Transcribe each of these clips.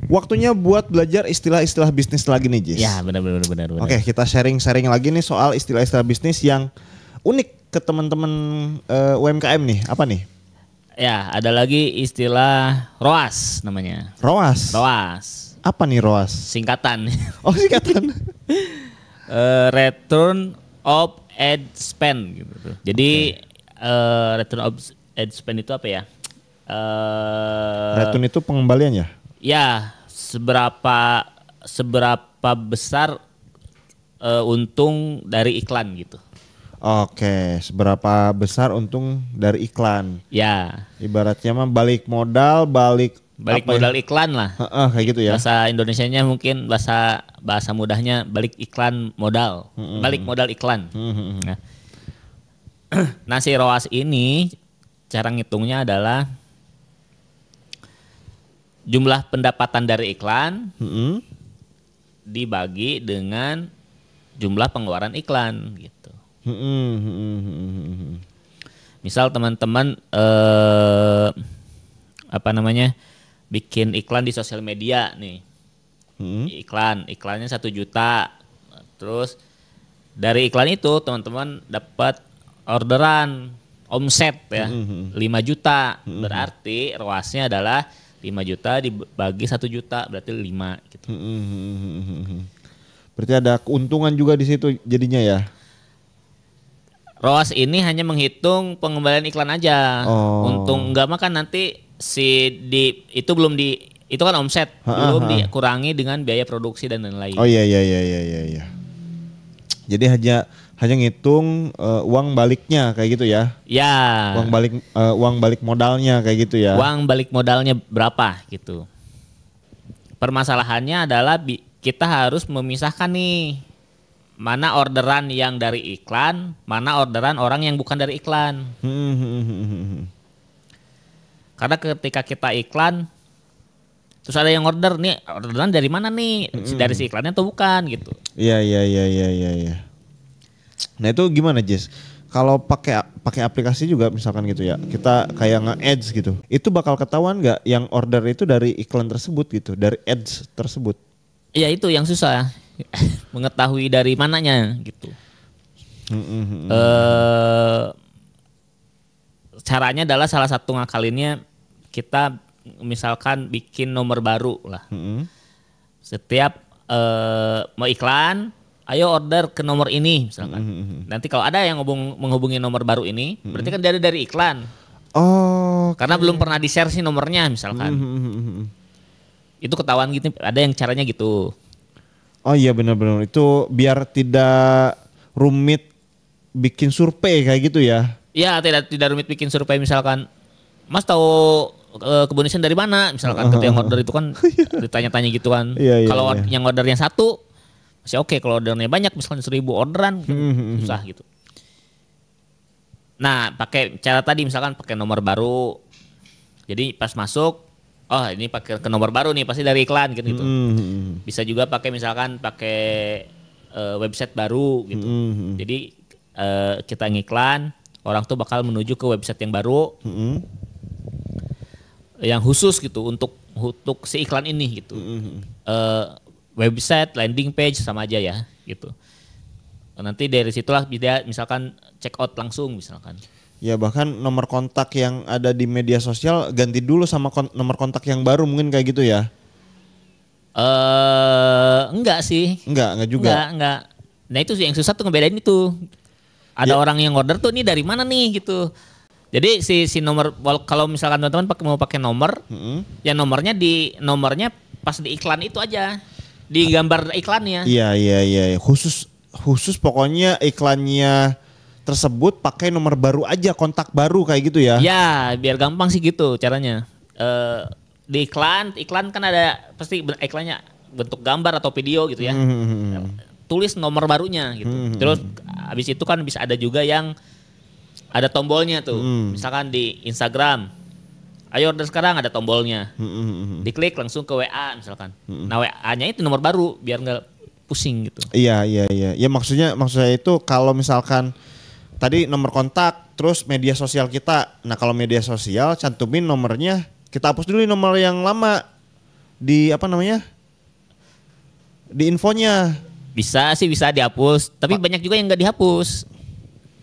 Waktunya buat belajar istilah-istilah bisnis lagi nih, Jis. Ya, benar. Oke, kita sharing-sharing lagi nih soal istilah-istilah bisnis yang unik ke teman-teman UMKM nih. Apa nih? Ya, ada lagi istilah ROAS namanya. ROAS. ROAS. Apa nih ROAS? Singkatan. Oh, singkatan. Return of ad spend gitu. Jadi return of ad spend itu apa ya? Return itu pengembalian ya? Ya, seberapa besar untung dari iklan gitu. Oke, seberapa besar untung dari iklan? Ya. Ibaratnya mah balik modal modal iklan lah. Kayak gitu ya. Bahasa Indonesianya mungkin bahasa mudahnya balik iklan modal. Balik modal iklan. Nah, si ROAS ini cara ngitungnya adalah jumlah pendapatan dari iklan dibagi dengan jumlah pengeluaran iklan gitu. Misal teman-teman bikin iklan di sosial media nih. Iklannya 1 juta. Terus dari iklan itu teman-teman dapat orderan omset ya 5 juta. Berarti ROAS-nya adalah 5 juta dibagi 1 juta berarti 5 gitu. Berarti ada keuntungan juga di situ jadinya ya. ROAS ini hanya menghitung pengembalian iklan aja. Untung enggak mah kan nanti itu kan omset belum dikurangi dengan biaya produksi dan lain-lain. Oh iya. Jadi hanya ngitung uang baliknya kayak gitu ya. Ya. Uang balik modalnya kayak gitu ya. Uang balik modalnya berapa gitu. Permasalahannya adalah kita harus memisahkan nih mana orderan yang dari iklan, mana orderan orang yang bukan dari iklan. Karena ketika kita iklan terus ada yang orderan dari mana nih? Dari si iklannya atau bukan gitu. Iya. Nah itu gimana, Jess? Kalau pakai aplikasi juga misalkan gitu ya, kita kayak nge-ads gitu, itu bakal ketahuan nggak yang order itu dari iklan tersebut gitu, dari ads tersebut? Iya itu yang susah mengetahui dari mananya gitu. Caranya adalah salah satu ngakalinnya kita misalkan bikin nomor baru lah. Setiap mau iklan, ayo order ke nomor ini misalkan. Nanti kalau ada yang menghubungi nomor baru ini, berarti kan dari iklan. Karena belum pernah di-share sih nomornya misalkan. Itu ketahuan gitu, ada yang caranya gitu. Oh iya benar-benar, itu biar tidak rumit bikin survei kayak gitu ya. Iya, tidak rumit bikin survei misalkan. Mas tahu kebun isin dari mana? Misalkan ketika yang order itu kan ditanya-tanya gitu kan. Kalau yang ordernya 1 masih oke, kalau ordernya banyak misalkan 1000 orderan susah gitu. Nah, pakai cara tadi misalkan pakai nomor baru. Jadi pas masuk, oh ini pakai ke nomor baru nih pasti dari iklan gitu. Bisa juga pakai misalkan website baru gitu. Jadi kita ngiklan, orang tuh bakal menuju ke website yang baru. Yang khusus gitu untuk si iklan ini gitu. Website, landing page sama aja ya gitu. Nanti dari situlah dia misalkan check out langsung misalkan. Ya bahkan nomor kontak yang ada di media sosial ganti dulu sama nomor kontak yang baru mungkin kayak gitu ya. Enggak sih. Enggak juga. Enggak. Nah itu sih yang susah tuh ngebedain itu. Ada orang yang order tuh ini dari mana nih gitu. Jadi si nomor, kalau misalkan teman-teman mau pakai nomor, ya nomornya pas di iklan itu aja, di gambar iklannya. Iya. Khusus pokoknya iklannya tersebut pakai nomor baru aja, kontak baru kayak gitu ya. Ya, biar gampang sih gitu caranya. Di iklan kan ada pasti iklannya bentuk gambar atau video gitu ya. Tulis nomor barunya gitu. Terus habis itu kan bisa ada juga yang ada tombolnya tuh. Misalkan di Instagram, ayo order sekarang, ada tombolnya. Diklik langsung ke WA misalkan. Nah WA-nya itu nomor baru biar nggak pusing gitu. Iya. Ya maksudnya itu kalau misalkan tadi nomor kontak terus media sosial kita. Nah kalau media sosial cantumin nomornya, kita hapus dulu nomor yang lama. di apa namanya? Di infonya. Bisa sih bisa dihapus, tapi banyak juga yang nggak dihapus.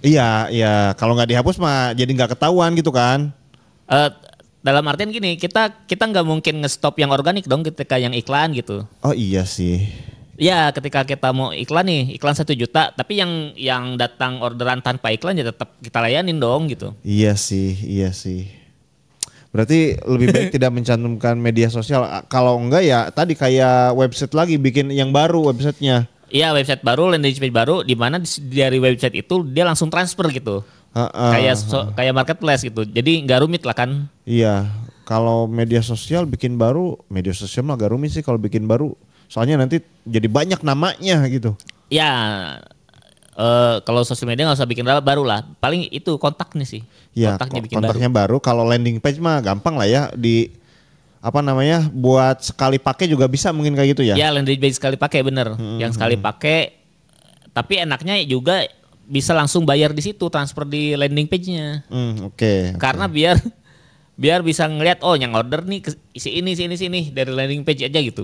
Iya, iya. Kalau nggak dihapus mah jadi nggak ketahuan gitu kan? Eh, dalam artian gini, kita nggak mungkin nge-stop yang organik dong ketika yang iklan gitu. Oh iya sih. Ya, ketika kita mau iklan nih, iklan 1 juta, tapi yang datang orderan tanpa iklan ya tetap kita layanin dong gitu. Iya sih, iya sih. Berarti lebih baik tidak mencantumkan media sosial. Kalau enggak ya tadi kayak website lagi bikin yang baru websitenya. Iya, website baru, landing page baru, di mana dari website itu dia langsung transfer gitu. Kayak marketplace gitu. Jadi nggak rumit lah kan. Iya, kalau media sosial bikin baru, media sosial mah agak rumit sih kalau bikin baru. Soalnya nanti jadi banyak namanya gitu. Ya, kalau sosial media nggak usah bikin baru lah. Paling itu kontaknya sih. Iya, kontaknya baru. Kalau landing page mah gampang lah ya di apa namanya buat sekali pakai juga bisa mungkin kayak gitu ya. Ya, landing page sekali pakai bener. Yang sekali pakai, tapi enaknya juga bisa langsung bayar di situ, transfer di landing page-nya. Oke. Karena biar bisa ngelihat oh yang order nih isi ini dari landing page aja gitu.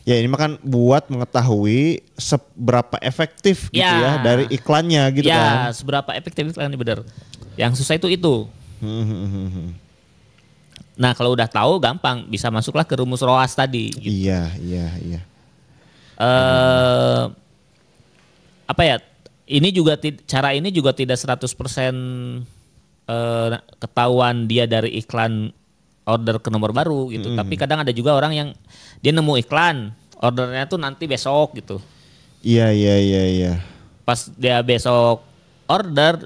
Ya ini mah kan buat mengetahui seberapa efektif gitu ya dari iklannya gitu kan. Ya, seberapa efektif iklannya bener. Yang susah itu. Nah kalau udah tahu gampang bisa masuklah ke rumus ROAS tadi. Gitu. Iya. Apa ya? Ini juga cara ini juga tidak 100% ketahuan dia dari iklan order ke nomor baru gitu. Tapi kadang ada juga orang yang dia nemu iklan, ordernya tuh nanti besok gitu. Iya. Pas dia besok order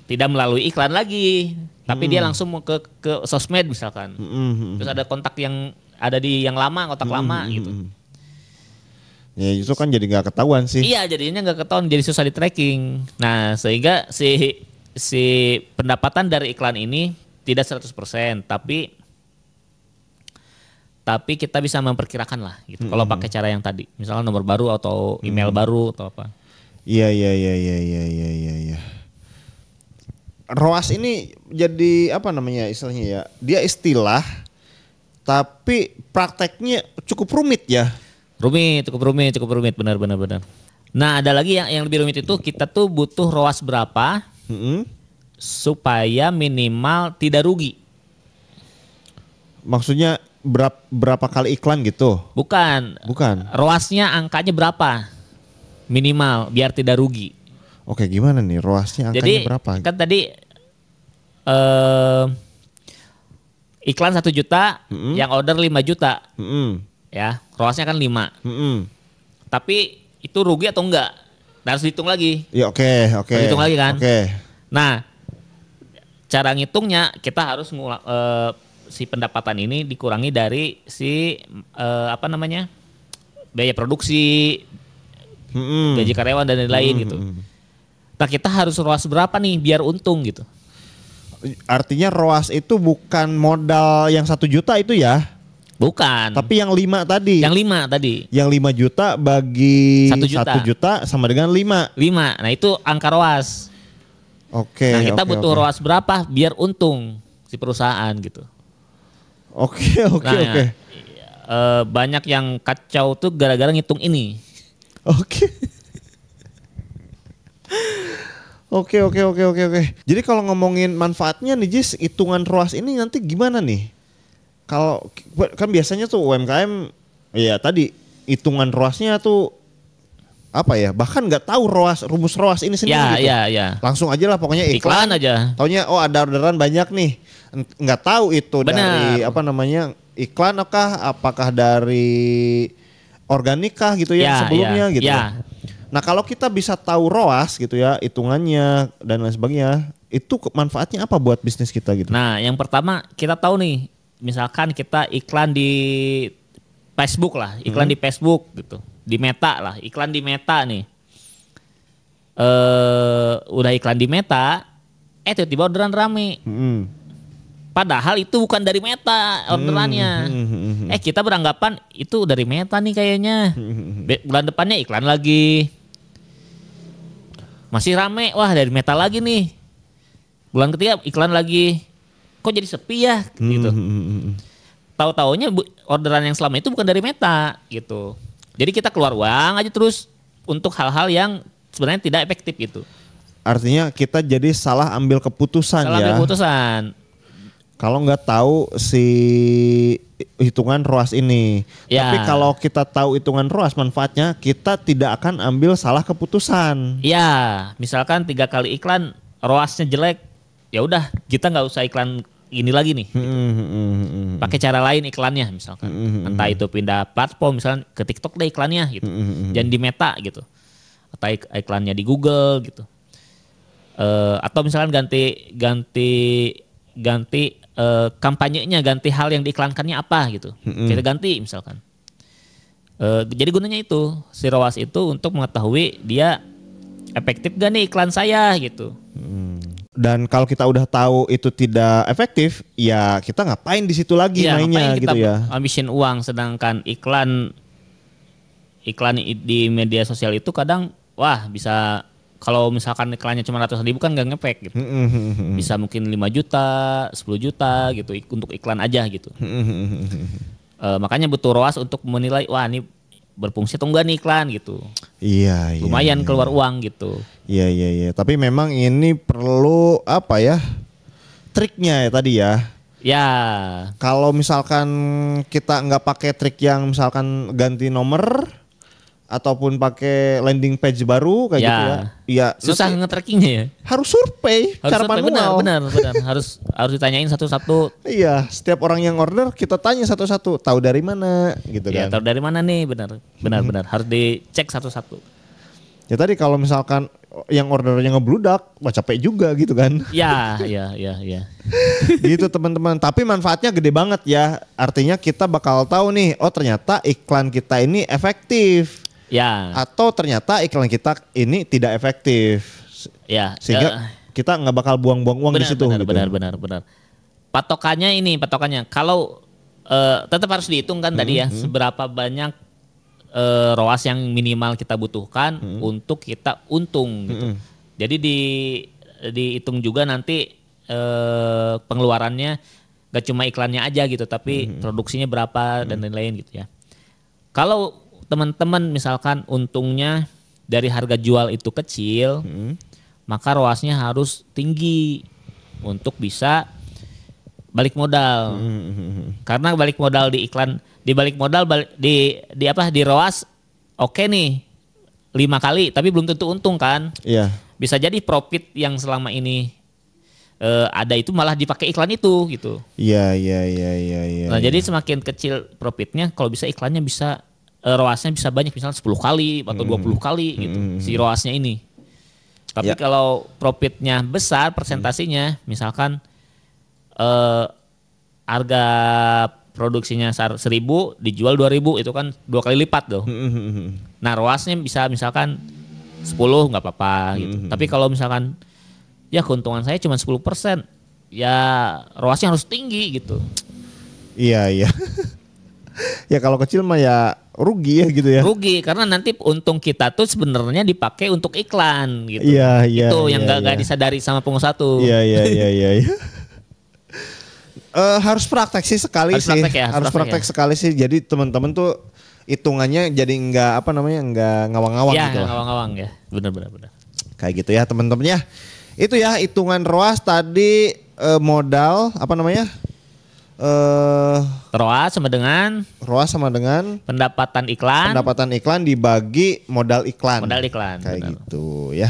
tidak melalui iklan lagi, tapi dia langsung mau ke sosmed misalkan. Terus ada kontak yang ada di yang lama, kontak lama gitu. Ya itu kan jadi nggak ketahuan sih. Iya, jadinya nggak ketahuan, jadi susah di tracking. Nah, sehingga si pendapatan dari iklan ini tidak 100%, tapi kita bisa memperkirakan lah gitu. Kalau pakai cara yang tadi, misalnya nomor baru atau email baru atau apa. Iya. ROAS ini jadi apa namanya istilahnya ya? Dia istilah, tapi prakteknya cukup rumit ya. Cukup rumit, benar. Nah, ada lagi yang lebih rumit itu kita tuh butuh ROAS berapa supaya minimal tidak rugi. Maksudnya berapa kali iklan gitu? Bukan. ROAS-nya angkanya berapa? Minimal biar tidak rugi. Oke, gimana nih ROAS-nya angkanya berapa? Jadi kan tadi iklan 1 juta, yang order 5 juta. Ya, ROAS-nya kan 5. Tapi itu rugi atau enggak? Harus dihitung lagi. Ya oke. Harus dihitung lagi kan? Oke. Nah, cara ngitungnya kita harus si pendapatan ini dikurangi dari si biaya produksi, gaji karyawan dan lain-lain gitu. Nah, kita harus ROAS berapa nih biar untung gitu. Artinya ROAS itu bukan modal yang 1 juta itu ya? Bukan. Tapi yang 5 tadi. Yang 5 tadi. Yang 5 juta bagi 1 juta sama dengan 5. Nah, itu angka ROAS. Oke. Nah, kita butuh ROAS berapa biar untung si perusahaan gitu. Oke. Banyak yang kacau tuh gara-gara ngitung ini. Oke. Jadi kalau ngomongin manfaatnya nih Jis, hitungan ROAS ini nanti gimana nih? Kalau kan biasanya tuh UMKM ya tadi hitungan ROAS-nya tuh apa ya? Bahkan nggak tahu rumus ROAS ini sendiri gitu. Ya. Langsung aja lah pokoknya iklan aja. Taunya ada orderan banyak nih. Nggak tahu itu dari iklan apakah dari organik kah gitu ya sebelumnya gitu. Ya. Nah, kalau kita bisa tahu ROAS gitu ya, hitungannya dan lain sebagainya, itu manfaatnya apa buat bisnis kita gitu? Nah, yang pertama kita tahu nih, misalkan kita iklan di Facebook lah, iklan di Facebook gitu, di Meta lah, iklan di Meta nih. Udah iklan di Meta, tiba-tiba orderan rame. Padahal itu bukan dari Meta orderannya. Kita beranggapan itu dari Meta nih kayaknya. Bulan depannya iklan lagi. Masih rame, wah dari Meta lagi nih. Bulan ketiga iklan lagi. Kok jadi sepi ya gitu. tahu-taunya orderan yang selama itu bukan dari Meta gitu. Jadi kita keluar uang aja terus untuk hal-hal yang sebenarnya tidak efektif gitu. Artinya kita jadi salah ambil keputusan. Salah ambil keputusan. Kalau nggak tahu si hitungan ROAS ini. Ya. Tapi kalau kita tahu hitungan ROAS manfaatnya, kita tidak akan ambil salah keputusan. Ya, misalkan 3 kali iklan ROAS-nya jelek, ya udah kita nggak usah iklan ini lagi nih. Gitu. Pakai cara lain iklannya misalkan. Entah itu pindah platform, misalkan ke TikTok deh iklannya gitu. Jangan di Meta gitu. Atau iklannya di Google gitu. Atau misalkan ganti kampanyenya, ganti hal yang diiklankannya apa gitu. Kita ganti misalkan. Jadi gunanya itu, si ROAS itu untuk mengetahui dia efektif gak nih iklan saya gitu. Dan kalau kita udah tahu itu tidak efektif, ya kita ngapain di situ lagi mainnya gitu ya. Ambisin uang, sedangkan iklan di media sosial itu kadang wah bisa, kalau misalkan iklannya cuma ratusan ribu kan gak ngefek gitu. Bisa mungkin 5 juta, 10 juta gitu untuk iklan aja gitu. Makanya butuh ROAS untuk menilai wah ini berfungsi atau enggak nih iklan gitu. Iya. Lumayan keluar uang gitu. Iya. Tapi memang ini perlu apa ya? Triknya ya tadi ya. Ya. Kalau misalkan kita nggak pakai trik yang misalkan ganti nomor ataupun pakai landing page baru kayak gitu ya. Iya. Susah nge-trackingnya ya. Harus survei cara manual. Benar. harus ditanyain satu-satu. Iya, setiap orang yang order kita tanya satu-satu, tahu dari mana gitu kan. Tahu dari mana nih, benar. Harus dicek satu-satu. Ya tadi kalau misalkan yang ordernya ngebludak, wah capek juga gitu kan. Iya. Gitu teman-teman, tapi manfaatnya gede banget ya. Artinya kita bakal tahu nih, oh ternyata iklan kita ini efektif. Ya. Atau ternyata iklan kita ini tidak efektif. Ya. Sehingga kita nggak bakal buang-buang uang di situ. Benar. Patokannya, kalau tetap harus dihitung kan tadi ya, seberapa banyak ROAS yang minimal kita butuhkan untuk kita untung gitu. Jadi dihitung juga nanti pengeluarannya gak cuma iklannya aja gitu, tapi produksinya berapa dan lain-lain gitu ya. Kalau teman-teman misalkan untungnya dari harga jual itu kecil, maka ROAS-nya harus tinggi untuk bisa balik modal. Karena balik modal di iklan, di ROAS oke nih 5 kali, tapi belum tentu untung kan. Iya. Bisa jadi profit yang selama ini ada itu malah dipakai iklan itu gitu. Iya. Nah, jadi semakin kecil profitnya, kalau bisa iklannya bisa ROAS-nya bisa banyak, misalnya 10 kali atau 20 kali gitu si ROAS-nya ini. Tapi kalau profitnya besar persentasinya, misalkan harga produksinya 1.000 dijual 2.000, itu kan 2 kali lipat tuh. Nah ROAS-nya bisa misalkan 10 nggak apa-apa gitu. Tapi kalau misalkan ya keuntungan saya cuma 10%, ya ROAS-nya harus tinggi gitu. Iya. Ya kalau kecil mah ya rugi ya gitu ya. Rugi karena nanti untung kita tuh sebenarnya dipakai untuk iklan gitu. Iya. Itu yang nggak disadari sama pengusaha tuh. Iya. Harus praktek sih sekali sih. Harus praktek sekali sih. Jadi teman-teman tuh hitungannya jadi nggak ngawang-ngawang gitu. Iya, ngawang-ngawang ya. Benar. Kayak gitu ya teman-teman ya. Itu ya hitungan ROAS tadi, modal ROAS sama dengan pendapatan iklan dibagi modal iklan. Kayak gitu ya.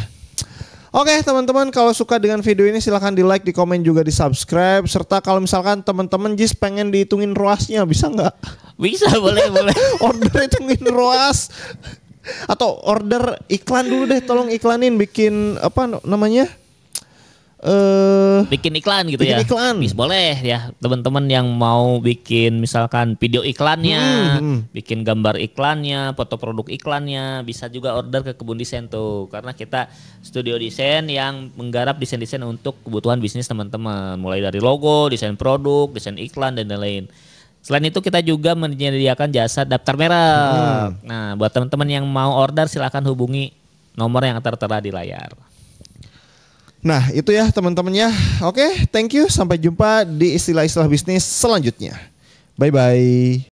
Oke teman-teman, kalau suka dengan video ini silahkan di like, di komen, juga di subscribe. Serta kalau misalkan teman-teman Jis pengen dihitungin ROAS-nya, bisa nggak? Bisa, boleh. Order hitungin ROAS. Atau order iklan dulu deh, tolong iklanin, bikin apa namanya? Bikin iklan gitu ya. Bisa, boleh ya teman-teman yang mau bikin misalkan video iklannya, bikin gambar iklannya, foto produk iklannya, bisa juga order ke Kebun Desain tuh. Karena kita studio desain yang menggarap desain-desain untuk kebutuhan bisnis teman-teman. Mulai dari logo, desain produk, desain iklan dan lain-lain. Selain itu kita juga menyediakan jasa daftar merek. Nah buat teman-teman yang mau order silakan hubungi nomor yang tertera di layar. Nah itu ya teman-teman ya. Oke, thank you. Sampai jumpa di istilah-istilah bisnis selanjutnya. Bye bye.